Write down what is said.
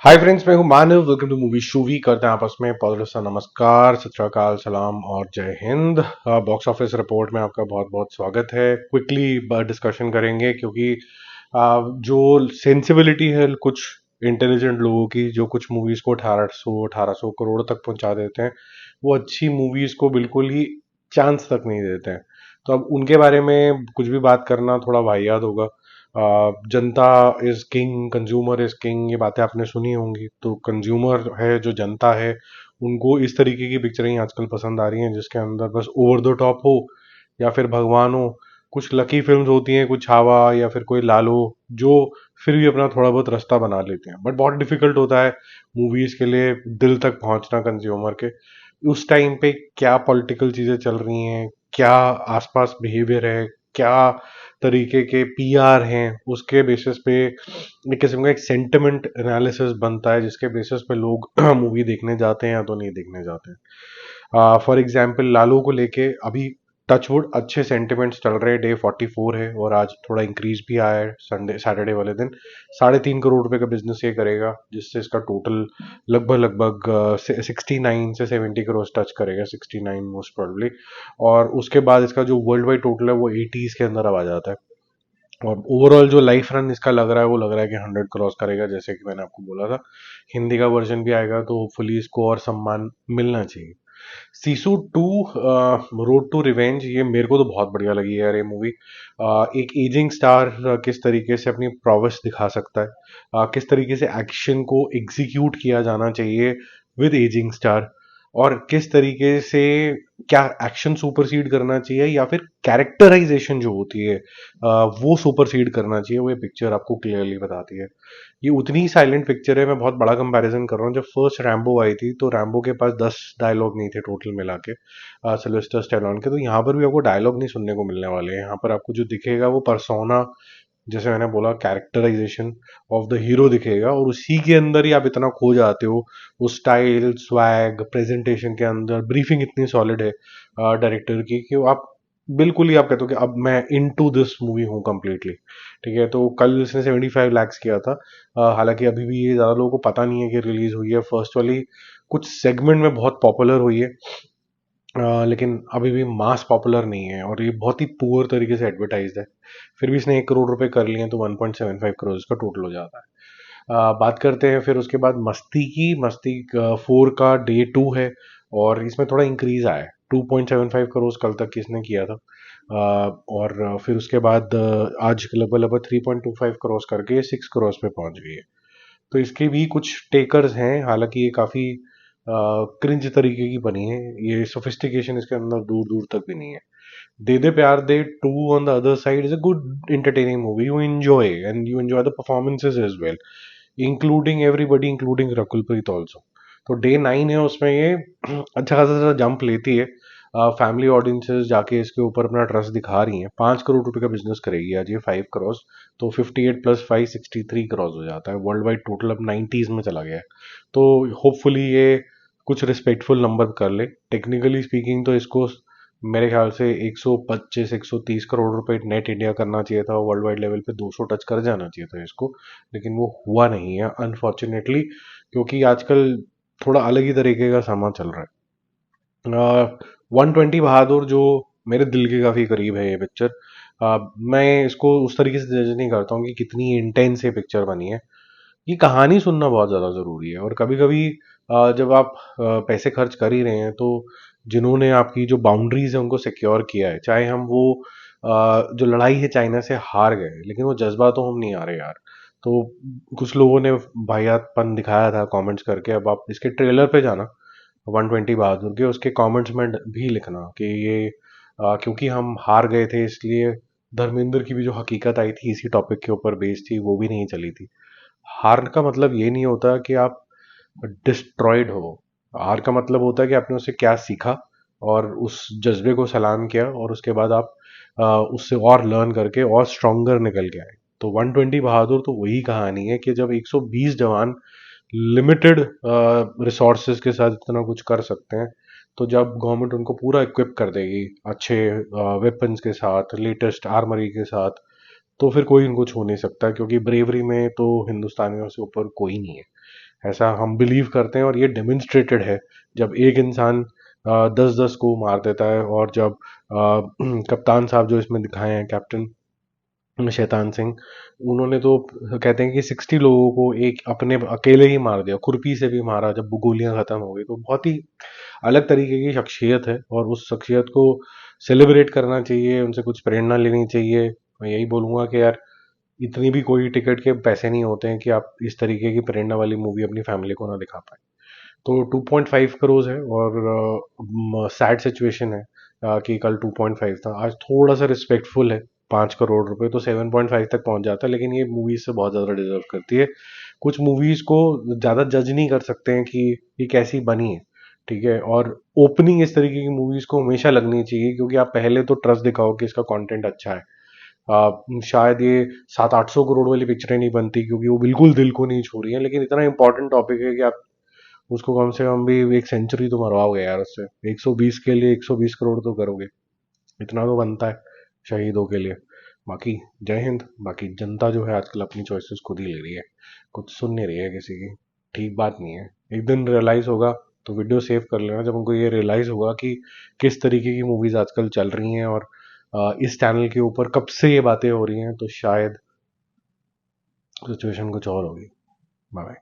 हाय friends, मैं हूं Manav. Welcome to movie shoovie. करते हैं आपस में पॉजिटिव सा नमस्कार, सत श्री अकाल, सलाम और जय हिंद। बॉक्स ऑफिस रिपोर्ट में आपका बहुत बहुत स्वागत है। क्विकली डिस्कशन करेंगे क्योंकि जो सेंसिबिलिटी है कुछ इंटेलिजेंट लोगों की, जो कुछ मूवीज को 1800 करोड़ तक पहुंचा देते हैं, वो अच्छी मूवीज को बिल्कुल ही चांस तक नहीं देते हैं। तो अब उनके बारे में कुछ भी बात करना थोड़ा वाहियात होगा। जनता is king, consumer is king, ये बातें आपने सुनी होंगी। तो कंज्यूमर है, जो जनता है, उनको इस तरीके की पिक्चरें ही आजकल पसंद आ रही हैं जिसके अंदर बस ओवर द टॉप हो या फिर भगवान हो। कुछ लकी फिल्म्स होती हैं, कुछ छावा या फिर कोई लालो, जो फिर भी अपना थोड़ा बहुत रास्ता बना लेते हैं। बट बहुत डिफिकल्ट होता है मूवीज के लिए दिल तक पहुंचना कंज्यूमर के। उस टाइम पे क्या पॉलिटिकल चीजें चल रही हैं, क्या आसपास बिहेवियर है, क्या तरीके के पीआर हैं, उसके बेसिस पे एक किस्म का एक सेंटिमेंट एनालिसिस बनता है जिसके बेसिस पे लोग मूवी देखने जाते हैं या तो नहीं देखने जाते हैं। फॉर एग्जाम्पल लालू को लेके अभी टचवुड अच्छे सेंटिमेंट्स चल रहे हैं। डे 44 है और आज थोड़ा इंक्रीज भी आया है। संडे सैटरडे वाले दिन 3.5 करोड़ रुपए का बिजनेस ये करेगा, जिससे इसका टोटल लगभग लगभग 69 से 70 करोड़ टच करेगा। 69 मोस्ट प्रोबेबली। और उसके बाद इसका जो वर्ल्ड वाइड टोटल है वो 80s के अंदर अब आ जाता है। और ओवरऑल जो लाइफ रन इसका लग रहा है वो लग रहा है कि 100 क्रॉस करेगा, जैसे कि मैंने आपको बोला था। हिंदी का वर्जन भी आएगा तो होपफुली इसको और सम्मान मिलना चाहिए। सीसू 2 रोड टू रिवेंज, ये मेरे को तो बहुत बढ़िया लगी है यार ये मूवी। एक एजिंग स्टार किस तरीके से अपनी प्रोवेस दिखा सकता है, किस तरीके से एक्शन को एग्जीक्यूट किया जाना चाहिए विद एजिंग स्टार, और किस तरीके से क्या एक्शन सुपरसीड करना चाहिए या फिर कैरेक्टराइजेशन जो होती है वो सुपरसीड करना चाहिए, वो ये पिक्चर आपको क्लियरली बताती है। ये उतनी ही साइलेंट पिक्चर है। मैं बहुत बड़ा कंपैरिजन कर रहा हूँ। जब फर्स्ट रैम्बो आई थी तो रैम्बो के पास 10 डायलॉग नहीं थे टोटल मिला के, सिल्वेस्टर स्टैलोन के। तो यहाँ पर भी आपको डायलॉग नहीं सुनने को मिलने वाले हैं। यहाँ पर आपको जो दिखेगा वो परसोना, जैसे मैंने बोला, कैरेक्टराइजेशन ऑफ द हीरो दिखेगा, और उसी के अंदर ही आप इतना खो जाते हो। वो स्टाइल, स्वैग, प्रेजेंटेशन के अंदर ब्रीफिंग इतनी सॉलिड है डायरेक्टर की कि आप बिल्कुल ही आप कहते हो कि अब मैं इन टू दिस मूवी हूँ कम्प्लीटली। ठीक है, तो कल इसने 75 lakhs किया था। हालांकि अभी भी ये ज़्यादा लोगों को पता नहीं है कि रिलीज हुई है। फर्स्ट वाली कुछ सेगमेंट में बहुत पॉपुलर हुई है, लेकिन अभी भी मास पॉपुलर नहीं है और ये बहुत ही पुअर तरीके से एडवर्टाइज्ड है। फिर भी इसने 1 करोड़ रुपए कर लिए हैं तो 1.75 करोड़ इसका टोटल हो जाता है। बात करते हैं फिर उसके बाद मस्ती की। मस्ती 4 का डे 2 है और इसमें थोड़ा इंक्रीज आया है। 2.75 करोड़ कल तक इसने किया था। और फिर उसके बाद आज लगभग लगभग 3.25 करोड़ करके 6 करोड़ पे पहुंच गई है। तो इसके भी कुछ टेकर्स हैं, हालांकि ये काफ़ी क्रिंज तरीके की बनी है। ये सोफिस्टिकेशन इसके अंदर दूर दूर तक भी नहीं है। De De Pyaar De 2 on the other side is a good entertaining movie. You enjoy and you enjoy the performances as well, including everybody, including Rakul Preet also. तो डे 9 है, उसमें ये अच्छा खासा जंप लेती है। फैमिली ऑडियंसेस जाके इसके ऊपर अपना ट्रस्ट दिखा रही हैं। 5 करोड़ रुपए का बिजनेस करेगी आज ये, 5 करोड़। तो 58 प्लस 5 63 करोड़ हो जाता है। वर्ल्ड वाइड टोटल अब 90s में चला गया है। तो होपफुली ये कुछ रिस्पेक्टफुल नंबर कर ले। टेक्निकली स्पीकिंग तो इसको मेरे ख्याल से 125 130 करोड़ रुपए नेट इंडिया करना चाहिए था। वर्ल्ड वाइड लेवल पे 200 टच कर जाना चाहिए था इसको, लेकिन वो हुआ नहीं है अनफॉर्चुनेटली, क्योंकि आजकल थोड़ा अलग ही तरीके का सामान चल रहा है। 120 बहादुर जो मेरे दिल के काफ़ी करीब है ये पिक्चर। मैं इसको उस तरीके से जज नहीं करता हूँ कि कितनी इंटेंस ये पिक्चर बनी है। ये कहानी सुनना बहुत ज़्यादा ज़रूरी है। और कभी कभी जब आप पैसे खर्च कर ही रहे हैं तो जिन्होंने आपकी जो बाउंड्रीज है उनको सिक्योर किया है, चाहे हम वो जो लड़ाई है चाइना से हार गए, लेकिन वो जज्बा तो हम नहीं आ रहे यार। तो कुछ लोगों ने वाहियातपन दिखाया था कमेंट्स करके। अब आप इसके ट्रेलर पे जाना 120 बहादुर के, उसके कमेंट्स में भी लिखना कि ये क्योंकि हम हार गए थे इसलिए धर्मेंद्र की भी जो हकीकत आई थी इसी टॉपिक के ऊपर बेस्ड थी, वो भी नहीं चली थी। हार का मतलब ये नहीं होता कि आप डिस्ट्रॉयड हो। हार का मतलब होता है कि आपने उससे क्या सीखा और उस जज्बे को सलाम किया, और उसके बाद आप उससे और लर्न करके और स्ट्रोंगर निकल के आए। तो 120 बहादुर तो वही कहानी है कि जब 120 जवान लिमिटेड रिसोर्सेज के साथ इतना कुछ कर सकते हैं, तो जब गवर्नमेंट उनको पूरा इक्विप कर देगी अच्छे वेपन्स के साथ, लेटेस्ट आर्मरी के साथ, तो फिर कोई उनको छू नहीं सकता, क्योंकि ब्रेवरी में तो हिंदुस्तानियों से ऊपर कोई नहीं है। ऐसा हम बिलीव करते हैं और ये डेमोन्स्ट्रेटेड है जब एक इंसान 10-10 को मार देता है। और जब कप्तान साहब जो इसमें दिखाए हैं, कैप्टन शैतान सिंह, उन्होंने तो कहते हैं कि 60 लोगों को एक अपने अकेले ही मार दिया, खुरपी से भी मारा जब गोलियां खत्म हो गई। तो बहुत ही अलग तरीके की शख्सियत है और उस शख्सियत को सेलिब्रेट करना चाहिए, उनसे कुछ प्रेरणा लेनी चाहिए। मैं यही बोलूँगा कि यार इतनी भी कोई टिकट के पैसे नहीं होते हैं कि आप इस तरीके की प्रेरणा वाली मूवी अपनी फैमिली को ना दिखा पाए। तो 2.5 करोड़ है और सैड सिचुएशन है कि कल 2.5 था, आज थोड़ा सा रिस्पेक्टफुल है। 5 करोड़ रुपए तो 7.5 तक पहुंच जाता है, लेकिन ये मूवीज से बहुत ज़्यादा डिजर्व करती है। कुछ मूवीज को ज़्यादा जज नहीं कर सकते हैं कि ये कैसी बनी है, ठीक है। और ओपनिंग इस तरीके की मूवीज को हमेशा लगनी चाहिए, क्योंकि आप पहले तो ट्रस्ट दिखाओ कि इसका कंटेंट अच्छा है। शायद ये 700-800 करोड़ वाली पिक्चरें नहीं बनती, क्योंकि वो बिल्कुल दिल को नहीं छू रही है, लेकिन इतना इंपॉर्टेंट टॉपिक है कि आप उसको कम से कम भी एक सेंचुरी तो मरवाओगे यार उससे। 120 के लिए 120 करोड़ तो करोगे, इतना तो बनता है शहीदों के लिए। बाकी जय हिंद। बाकी जनता जो है आजकल अपनी चॉइसेस खुद ही ले रही है, कुछ सुन नहीं रही है किसी की। ठीक बात नहीं है। एक दिन रियलाइज होगा, तो वीडियो सेव कर लेना, जब उनको ये रियलाइज होगा कि किस तरीके की मूवीज आजकल चल रही हैं और इस चैनल के ऊपर कब से ये बातें हो रही हैं, तो शायद सिचुएशन कुछ और होगी। Bye bye.